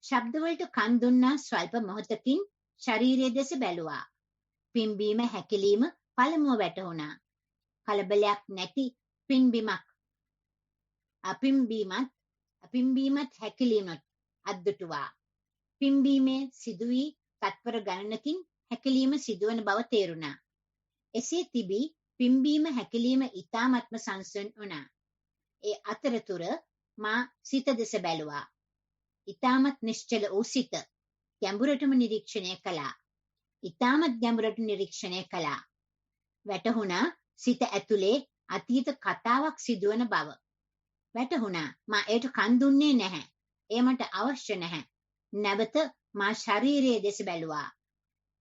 ශබ්දවලට කන් දුන්නා. ස්වල්ප මොහොතකින් ශරීරයේ දෙස බැලුවා. පිම්බීම හැකිලිම පළමුව වැටහුණා. කලබලයක් නැති පිම්බීමත් හැකිලීමත් අද්දුටුවා. පිම්බීමේ සිදුවී තත්පර ගණනකින් හැකිලීම සිදුවන බව තේරුණා. එසේ තිබී පිම්බීම හැකිලීම ඊ타ත්ම සංසුන් වුණා. ඒ අතරතුර මා සිත දෙස බැලුවා. ඊ타මත් නිශ්චල වූ සිත ගැඹුරටම නිරීක්ෂණය කළා. ඊ타මත් ගැඹුරට නිරීක්ෂණය කළා. වැටහුණා සිත ඇතුලේ අතීත කතාවක් සිදුවන බව වැටහුණා. මා ඒට කන් දුන්නේ නැහැ. ඒ මට අවශ්‍ය නැහැ. නැවත මා ශරීරයේ දෙස බැලුවා.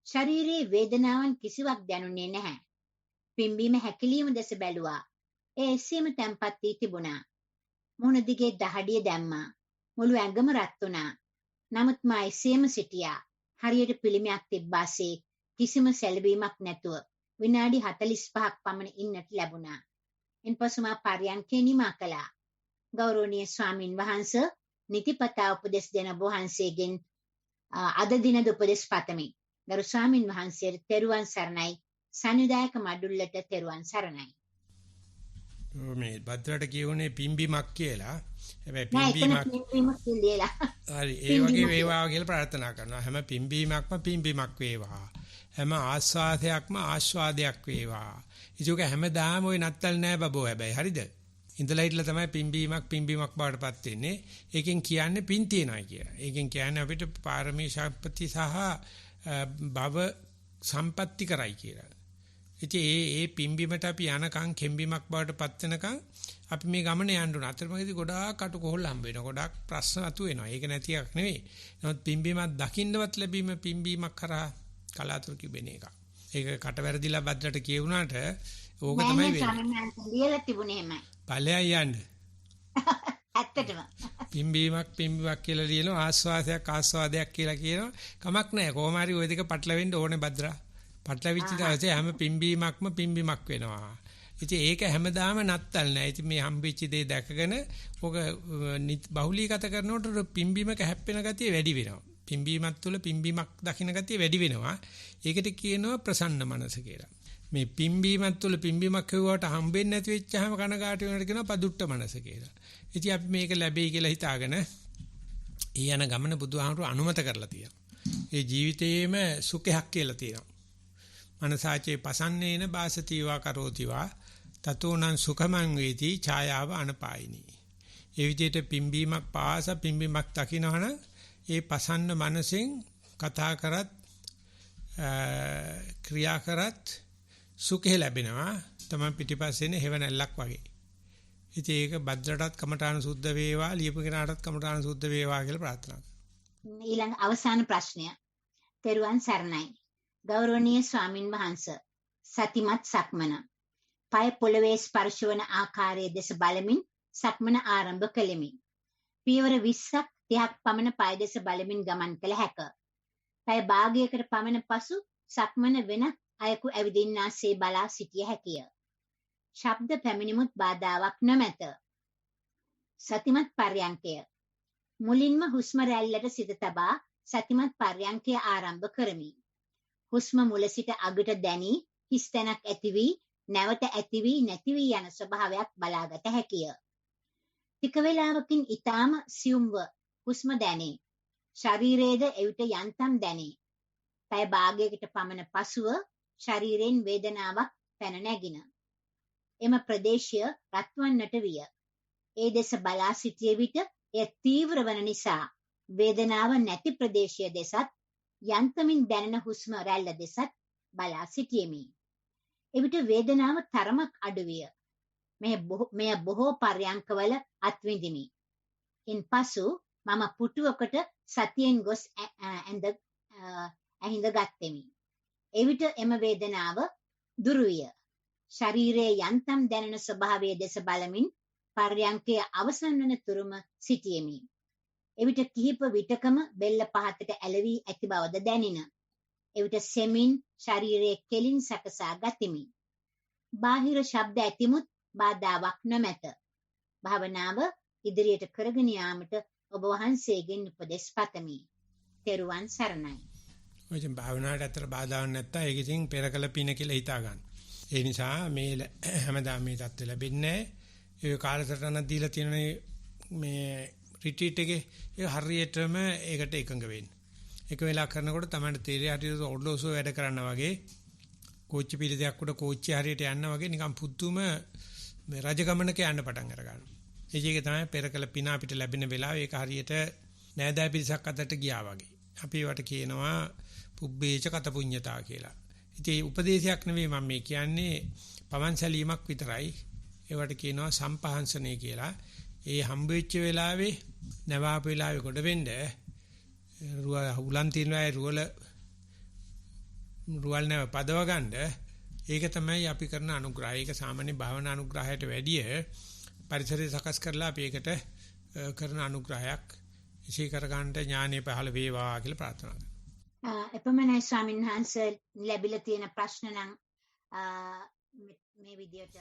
ශරීරයේ වේදනාවන් කිසිවක් දැනුනේ නැහැ. පිම්බීම හැකිලිම දෙස බැලුවා. ඒ එසේම තැම්පත් වී තිබුණා. මුහුණ දිගේ දහඩිය දැම්මා. මුළු ඇඟම රත් වුණා. නමුත් මා එසේම සිටියා. හරියට පිළිමයක් තිබ්බාසේ කිසිම සැලවීමක් නැතුව විනාඩි 45ක් පමණ ඉන්නට ලැබුණා. ඉන්පසු මා පර්යන්කේ නිමා කළා. ගෞරවනීය ස්වාමින් වහන්සේ නිතිපතා උපදෙස් දෙන ඔබ වහන්සේගෙන් අද දිනද උපදෙස් පතමි. ගරු ස්වාමින් වහන්සේට තෙරුවන් සරණයි. සංවිධායක මඩුල්ලට තෙරුවන් සරණයි. මේ බද්දරට කියුනේ පිම්බීමක් කියලා. හැබැයි පිම්බීමක් කියලා. හරි ඒ වගේ වේවා කියලා ප්‍රාර්ථනා කරනවා. හැම පිම්බීමක්ම පිම්බීමක් වේවා. හැම ආස්වාදයක්ම ආස්වාදයක් වේවා. ඒක හැමදාම ওই නත්තල් නෑ බබෝ හැබැයි හරිද? ඉඳලා හිටලා තමයි පිම්බීමක් බවටපත් වෙන්නේ. ඒකෙන් කියන්නේ පින් තියනයි කියලා. ඒකෙන් කියන්නේ අපිට පාරමී ශක්ති සහ භව සම්පatti කරයි කියලා. ඉතින් ඒ පිම්බීමට අපි යනකම් කෙම්බීමක් බවටපත් වෙනකම් අපි මේ ගමන යන්න උන. අතරමඟදී ගොඩාක් කටුකොහල් හම්බ වෙනවා. ගොඩාක් ප්‍රශ්න අතු වෙනවා. ඒක නැතිවක් නෙවෙයි. නමුත් පිම්බීමක් දකින්නවත් ලැබීම පිම්බීමක් කරා කලාතුරකින් වෙන එකක්. ඒක කට වැරදිලා බද්දට කියුණාට ඕක තමයි වෙන්නේ. ලියලා තිබුණේ එහෙමයි. ඵලයන් යන්න. ඇත්තටම. පිම්බීමක් කියලා ලියනවා ආස්වාදයක් කියලා කියනවා. කමක් නැහැ. කොහොම හරි ওই දෙක පටලවෙන්න ඕනේ බද්දරා. පටලවිච්ච දවසේ හැම පිම්බීමක්ම පිම්බීමක් වෙනවා. ඉතින් ඒක හැමදාම නත්තල් නෑ. ඉතින් මේ හම්බෙච්ච දේ දැකගෙන ඔක බහුලීගත කරනකොට පිම්බීමක හැප්පෙන ගතිය වැඩි වෙනවා. පිම්බීමත් තුළ පිම්බීමක් දකින්න ගතිය වැඩි වෙනවා. ඒකට කියනවා ප්‍රසන්න මනස කියලා. මේ පිම්බීමත් තුළ පිම්බීමක් හේවුවට හම්බෙන්නේ නැති වෙච්චාම කනගාටු වෙනකට කියනවා පදුට්ට මනස කියලා. ඉතින් අපි මේක ලැබෙයි කියලා හිතාගෙන ඒ යන ගමන බුදුහාමුදුරු අනුමත කරලා තියෙනවා. ඒ ජීවිතයේම සුඛයක් කියලා තියෙනවා. මනසාචේ පසන්නේන බාසතිවා කරෝතිවා තතෝනං සුඛමං වේති ඡායාව අනපායිනී. ඒ විදිහට පිම්බීමක් පාස පිම්බීමක් දකින්නවනම් ඒ පසන්න මනසෙන් කතා කරත් ක්‍රියා කරත් සුඛය ලැබෙනවා. තමයි පිටිපස්සෙන හේවණල්ලක් වගේ. ඉතින් ඒක බද්දටත් කමඨාන සුද්ධ වේවා ලියපු කෙනාටත් කමඨාන සුද්ධ වේවා කියලා ප්‍රාර්ථනා කරනවා. ඊළඟ අවසාන ප්‍රශ්නය. තෙරුවන් සරණයි. ගෞරවනීය ස්වාමින් වහන්සේ සතිමත් සක්මන පය පොළවේ ස්පර්ශ වන ආකාරයේ දෙස බලමින් සක්මන ආරම්භ කළෙමි. පියවර 20ක් 30ක් පමණ පය දෙස බලමින් ගමන් කළ හැක. පය භාගයකට පමණ පසු සක්මන වෙන අයකු ඇවිදින්නාසේ බලා සිටිය හැකිය. ශබ්ද පැමිණිමුත් බාධාවක් නොමැත. සතිමත් පර්යංකය. මුලින්ම හුස්ම රැල්ලට සිත තබා සතිමත් පර්යංකය ආරම්භ කරමි. හුස්ම මුල සිට අගට දැනී හිස් තැනක් ඇති වී නැවත ඇති වී නැති වී යන ස්වභාවයක් බලාගත හැකිය. ටික වේලාවකින් ඊටාම සියුම්ව හුස්ම දැනේ. ශරීරයේද එවිට යන්තම් දැනේ. පය භාගයකට පමණ පසුව ශරීරයෙන් වේදනාවක් පැන නැගින. එම ප්‍රදේශය රත්වන්නට විය. ඒ දෙස බලා සිටිය විට එය තීව්‍ර වන නිසා වේදනාව නැති ප්‍රදේශය දෙසත් යන්තමින් දැනෙන හුස්ම රැල්ල දෙසත් බලා සිටියෙමි. එවිට වේදනාව තරමක් අඩු විය. මෙය බොහෝ පර්යංකවල අත්විඳිමි. ඉන්පසු මම පුටුවකට සතියෙන් ගොස් ඇහිඳ ගත්ෙමි. එවිට එම වේදනාව දුරු විය. ශරීරයේ යන්තම් දැනෙන ස්වභාවය දෙස බලමින් පර්යංකය අවසන් වන තුරුම සිටියෙමි. එවිට කිහිප විටකම බෙල්ල පහතට ඇලවී ඇති බවද දැනින. එවිට සෙමින් ශරීරයේ කෙලින් සකසා ගතිමි. බාහිර ශබ්ද ඇතිමුත් බාධාවක් නොමැත. භාවනාව ඉදිරියට කරගෙන යාමට ඔබ වහන්සේගෙන් උපදෙස් පතමි. තෙරුවන් සරණයි. ඔය භාවනාවට අතර බාධාවක් නැත්නම් ඒක ඉතින් පෙරකල පින කියලා හිතා ගන්න. ඒ නිසා මේ හැමදාම මේ தත්ත්ව ලැබෙන්නේ නැහැ. ඒ කාලසටහනක් දීලා තියෙන මේ රිට්‍රීට් එකේ ඒ හරියටම ඒකට එකඟ වෙන්න. එක වෙලා කරනකොට තමයි තීරය හරියට ඔඩ්ලෝසෝ වැඩ කරනවා වගේ කෝච්චි පිළිදයක් උඩ කෝච්චි හරියට යනවා වගේ නිකන් පුදුම මේ රජගමනක යන්න පටන් අර ගන්නවා. ඒක තමයි පෙරකල පින අපිට ලැබෙන වෙලාව ඒක හරියට නෑදෑ පිරිසක් අතරට ගියා වගේ. අපි ඒවට කියනවා පුබ්බේච කත පුඤ්ඤතා කියලා. ඉතින් උපදේශයක් නෙවෙයි මම මේ කියන්නේ පවන්සලීමක් විතරයි. ඒවට කියනවා සම්පහන්සනේ කියලා. ඒ හම්බෙච්ච වෙලාවේ නැවාපු වෙලාවේ කොට වෙන්න උලන් තියනවා රුවල් නැව පදව ගන්න. ඒක තමයි අපි කරන අනුග්‍රහය. ඒක සාමාන්‍ය භාවනා අනුග්‍රහයට වැඩිය පරිසරය සකස් කරලා අපි ඒකට කරන අනුග්‍රහයක්. ඉෂී කර ගන්නට ඥානෙ පහළ වේවා කියලා ප්‍රාර්ථනා කරනවා. එපමණයි ස්වාමීන් වහන්සේ ලැබිලා තියෙන ප්‍රශ්න නම් මේ විදියට